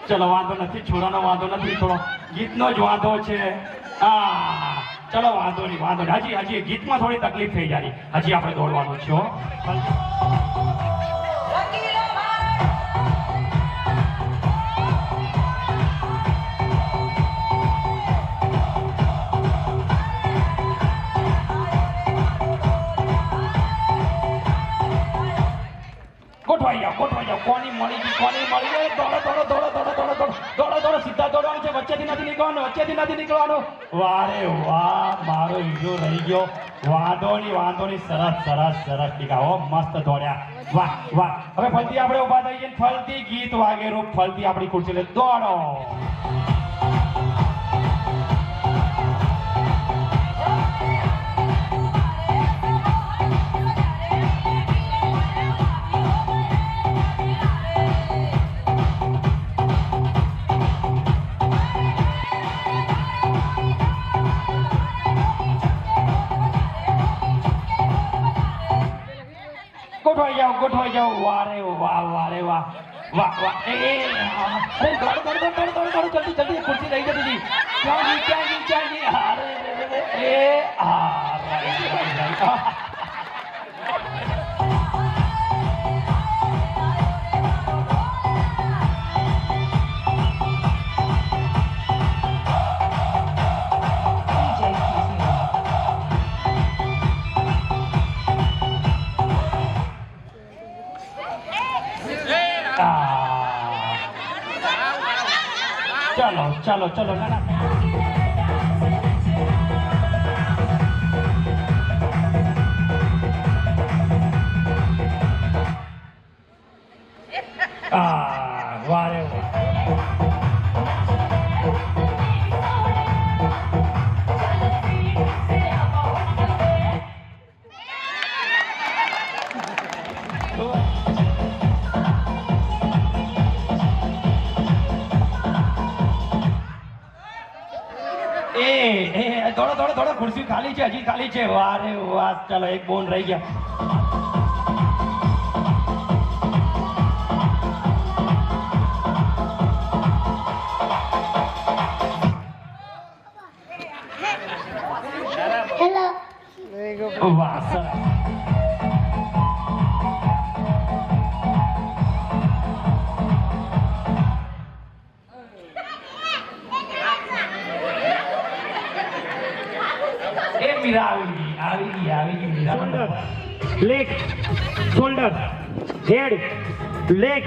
ચલો વાંધો નથી, છોરાનો વાંધો નથી, થોડો ગીતનો જ વાંધો છે. ચલો વાંધો નહીં. હજી ગીતમાં થોડી તકલીફ થઈ જાય. હજી આપણે દોડવાનું છે. ગોઠવાઈ જાઓ. કોની મળી ગઈ? દોડો. સીધા દોડવાનું છે. વચ્ચેથી નથી નીકળવાનું. વારે વાહ, મારો હીરો રહી ગયો. વાંધો નહીં. સરસ ટીકા. મસ્ત દોડ્યા. વાહ. હવે ફલતી આપણે ઉભા થઈ જઈએ. ફલતી ગીત વાગેરું. ફલતી આપણી ખુરશી લે. દોડો. ગોઠવાઈ જાઓ. વારે વાહ. દોડ જલ્દી. ખુરશી લઈ જતી. ક્યાં ચલો. ના વારે દોડો. ખુરશી ખાલી છે. હજી ખાલી છે. વારે વાહ. ચાલો, એક બોન રહી ગયા. હેલો. વાહ, સરસ. આવી ગઈ. લેગ, શોલ્ડર, હેડ, લેગ,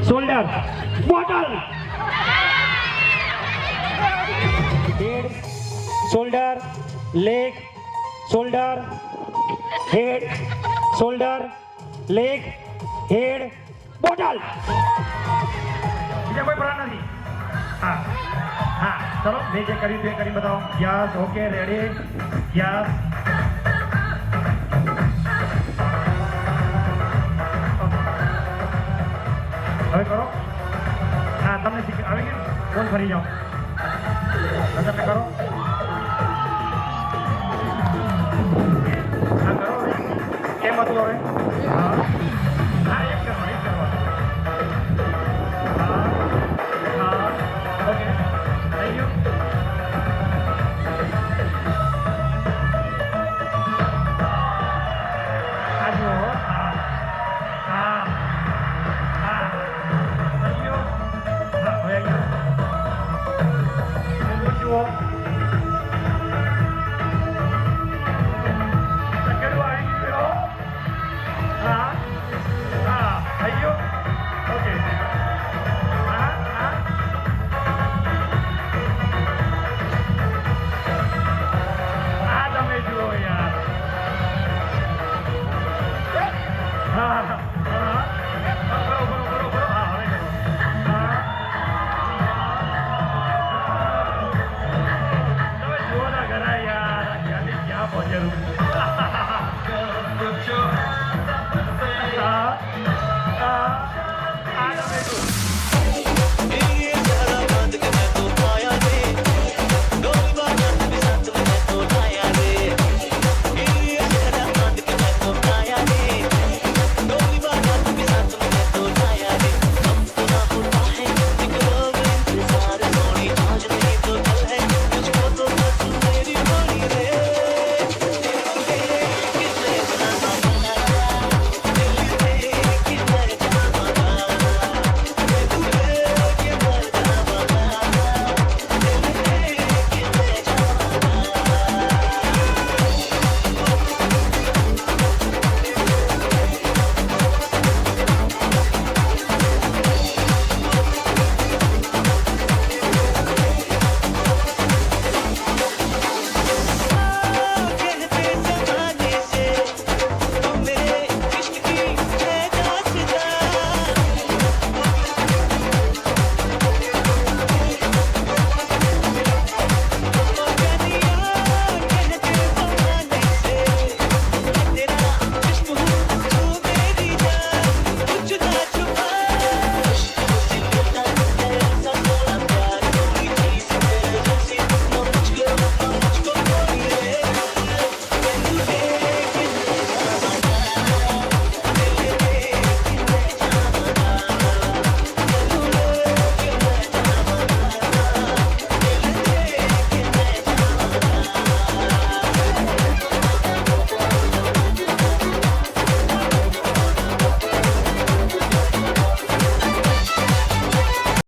શોલ્ડર, બોટલ. હેડ, શોલ્ડર, લેગ, શોલ્ડર, હેડ, શોલ્ડર, લેગ, હેડ, બોટલ. બીજા કોઈ પ્રાણ નથી. હા, ચલો. મેં જે કર્યું તે કરી બતાવો. યસ. ઓકે. રેડી. યસ. હવે કરો. હા, તમને આવી ગયું. કોણ ફરી જાઓ. તમે કરો. હા, કરો. કેમ હતું હવે?